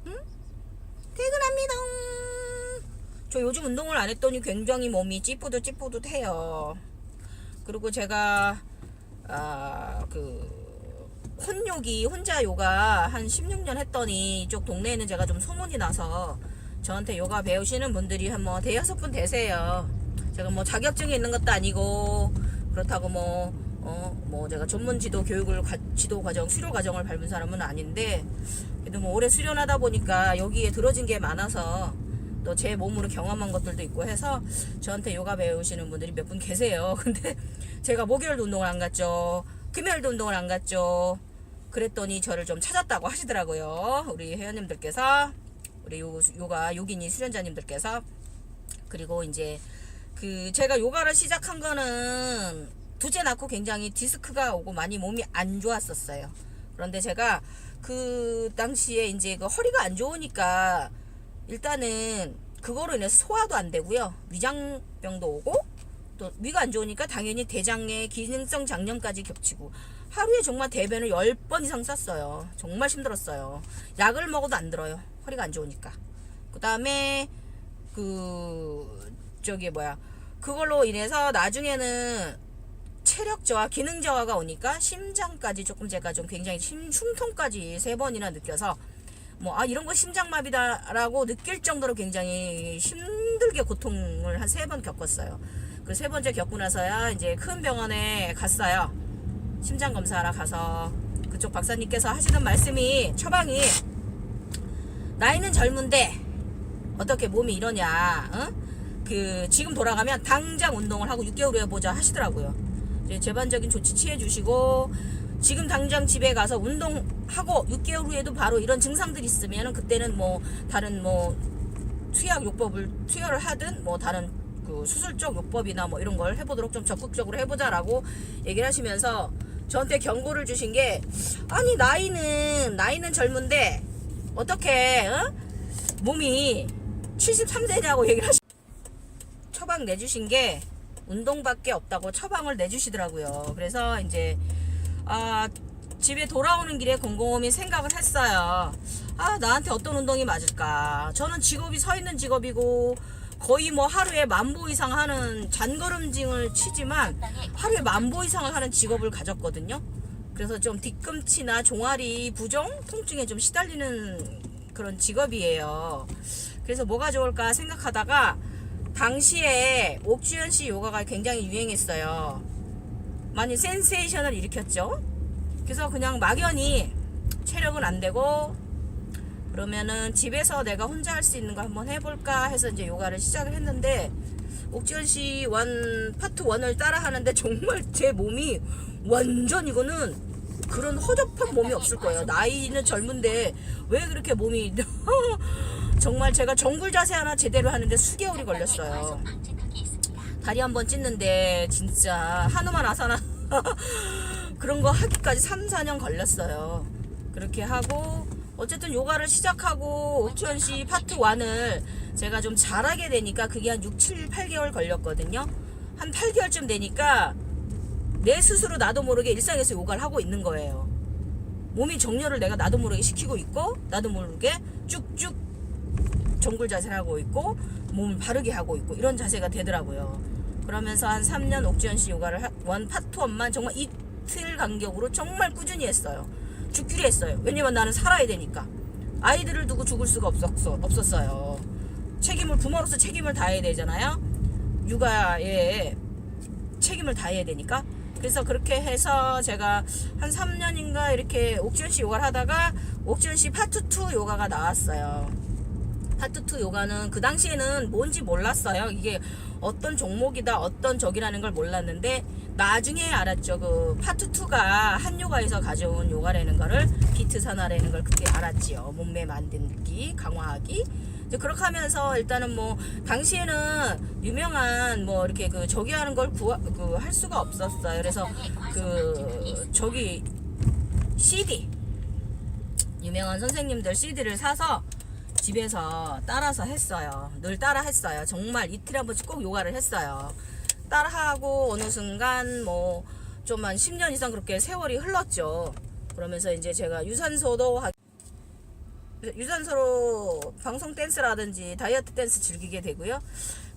응? 퇴근합니다. 저 요즘 운동을 안 했더니 굉장히 몸이 찌뿌듯해요. 그리고 제가 혼자 요가 한 16년 했더니 이쪽 동네에는 제가 좀 소문이 나서 저한테 요가 배우시는 분들이 한 뭐 대여섯 분 되세요. 제가 뭐 자격증이 있는 것도 아니고 그렇다고 뭐 제가 전문 지도 교육을 지도 과정 수료 과정을 밟은 사람은 아닌데, 그래도 뭐 오래 수련하다 보니까 여기에 들어진 게 많아서 또 제 몸으로 경험한 것들도 있고 해서 저한테 요가 배우시는 분들이 몇 분 계세요. 근데 제가 목요일도 운동을 안 갔죠, 금요일도 운동을 안 갔죠. 그랬더니 저를 좀 찾았다고 하시더라고요, 우리 회원님들께서, 우리 요가 요기니 수련자님들께서. 그리고 이제 제가 요가를 시작한 거는 둘째 낳고 굉장히 디스크가 오고 많이 몸이 안 좋았었어요. 그런데 제가 그 당시에 이제 허리가 안 좋으니까 일단은 그거로 인해서 소화도 안 되고요, 위장병도 오고, 또 위가 안 좋으니까 당연히 대장의 기능성 장염까지 겹치고 하루에 정말 대변을 10번 이상 쌌어요. 정말 힘들었어요. 약을 먹어도 안 들어요, 허리가 안 좋으니까. 그 다음에 그걸로 인해서 나중에는 체력 저하, 기능 저하가 오니까 심장까지 제가 좀 굉장히 숨통까지 3번이나 느껴서 이런 거 심장마비다라고 느낄 정도로 굉장히 힘들게 고통을 한 3번 겪었어요. 그 3번째 겪고 나서야 이제 큰 병원에 갔어요. 심장 검사하러 가서 그쪽 박사님께서 하시는 말씀이, 처방이, 나이는 젊은데 어떻게 몸이 이러냐, 지금 돌아가면 당장 운동을 하고 6개월 후에 보자 하시더라고요. 이제 제반적인 조치 취해 주시고 지금 당장 집에 가서 운동하고 6개월 후에도 바로 이런 증상들이 있으면 그때는 다른 투여를 하든 다른 수술적 요법이나 이런 걸 해보도록 좀 적극적으로 해보자라고 얘기를 하시면서 저한테 경고를 주신 게, 아니 나이는 젊은데 어떻게 몸이 73세냐고 얘기를 처방 내주신 게 운동밖에 없다고 처방을 내주시더라고요. 그래서 이제 집에 돌아오는 길에 곰곰이 생각을 했어요. 나한테 어떤 운동이 맞을까? 저는 직업이 서 있는 직업이고 거의 하루에 10,000보 이상 하는 잔걸음증을 치지만 하루에 10,000보 이상을 하는 직업을 가졌거든요. 그래서 좀 뒤꿈치나 종아리 부종 통증에 좀 시달리는 그런 직업이에요. 그래서 뭐가 좋을까 생각하다가 당시에 옥주현 씨 요가가 굉장히 유행했어요. 많이 센세이션을 일으켰죠. 그래서 그냥 막연히 체력은 안 되고 그러면은 집에서 내가 혼자 할 수 있는 거 한번 해볼까 해서 이제 요가를 시작을 했는데, 옥지연 씨 파트 1을 따라 하는데 정말 제 몸이 완전, 이거는 그런 허접한 몸이 없을 거예요. 나이는 젊은데 왜 그렇게 몸이 정말 제가 정굴 자세 하나 제대로 하는데 수개월이 걸렸어요. 다리 한번 찢는데 진짜 하누만 아사나 그런 거 하기까지 3-4년 걸렸어요. 그렇게 하고 어쨌든 요가를 시작하고 옥주현 씨 파트 1을 제가 좀 잘하게 되니까 그게 한 6, 7, 8개월 걸렸거든요. 한 8개월쯤 되니까 내 스스로 나도 모르게 일상에서 요가를 하고 있는 거예요. 몸이 정렬을 내가 나도 모르게 시키고 있고, 나도 모르게 쭉쭉 정굴 자세를 하고 있고, 몸을 바르게 하고 있고, 이런 자세가 되더라고요. 그러면서 한 3년 옥주현 씨 요가를 파트 1만 정말 이틀 간격으로 정말 꾸준히 했어요. 죽기로 했어요. 왜냐면 나는 살아야 되니까. 아이들을 두고 죽을 수가 없었어요. 부모로서 책임을 다해야 되잖아요. 육아에 책임을 다해야 되니까. 그래서 그렇게 해서 제가 한 3년인가 이렇게 옥주현 씨 요가를 하다가 옥주현 씨 파트 2 요가가 나왔어요. 파트 2 요가는 그 당시에는 뭔지 몰랐어요. 이게 어떤 종목이다, 어떤 적이라는 걸 몰랐는데 나중에 알았죠. 파트 2가 한요가에서 가져온 요가라는 거를, 비트사나라는 걸 그때 알았지요. 몸매 만들기, 강화하기. 이제 그렇게 하면서 일단은 당시에는 유명한 이렇게 저기 하는 걸 할 수가 없었어요. 그래서 CD, 유명한 선생님들 CD를 사서 집에서 따라서 했어요. 늘 따라 했어요. 정말 이틀에 한 번씩 꼭 요가를 했어요. 따라하고 어느 순간 좀 한 10년 이상 그렇게 세월이 흘렀죠. 그러면서 이제 제가 유산소도 유산소로 방송 댄스라든지 다이어트 댄스 즐기게 되고요.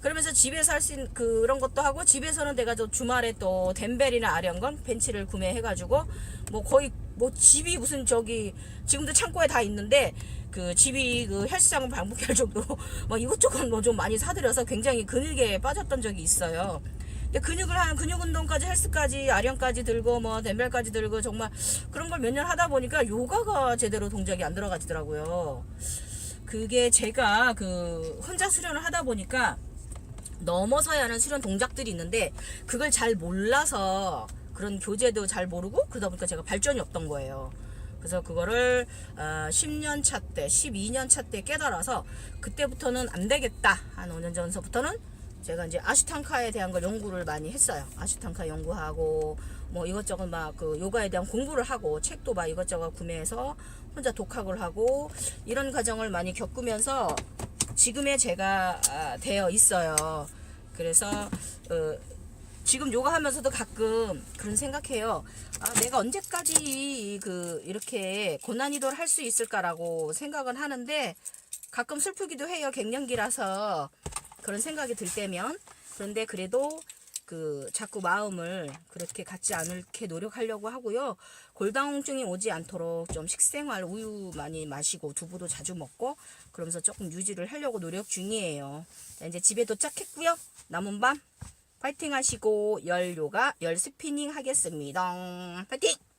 그러면서 집에서 할 수 있는 그런 것도 하고, 집에서는 내가 저 주말에 또 덴벨이나 아령건 벤치를 구매해가지고 뭐 거의 뭐 집이 무슨 저기 지금도 창고에 다 있는데 그 집이 그 헬스장을 방문할 정도로 막 이것저것 뭐 좀 많이 사들여서 굉장히 근육에 빠졌던 적이 있어요. 근데 근육을 한 근육 운동까지 헬스까지 아령까지 들고 뭐 덴벨까지 들고 정말 그런 걸 몇 년 하다 보니까 요가가 제대로 동작이 안 들어가지더라고요. 그게 제가 그 혼자 수련을 하다 보니까 넘어서야 하는 수련 동작들이 있는데 그걸 잘 몰라서 그런 교재도 잘 모르고 그러다 보니까 제가 발전이 없던 거예요. 그래서 그거를 10년 차 때, 12년 차 때 깨달아서 그때부터는 안 되겠다. 한 5년 전서부터는 제가 이제 아시탄카에 대한 걸 연구를 많이 했어요. 아시탄카 연구하고 뭐 이것저것 막 그 요가에 대한 공부를 하고 책도 막 이것저것 구매해서 혼자 독학을 하고 이런 과정을 많이 겪으면서 지금의 제가 되어 있어요. 그래서 지금 요가 하면서도 가끔 그런 생각해요. 내가 언제까지 이렇게 고난이도를 할 수 있을까라고 생각은 하는데 가끔 슬프기도 해요. 갱년기라서 그런 생각이 들 때면. 그런데 그래도 자꾸 마음을 그렇게 갖지 않게 노력하려고 하고요. 골다공증이 오지 않도록 좀 식생활 우유 많이 마시고 두부도 자주 먹고 그러면서 조금 유지를 하려고 노력 중이에요. 자, 이제 집에 도착했고요. 남은 밤 파이팅 하시고 열 요가 열 스피닝 하겠습니다. 파이팅!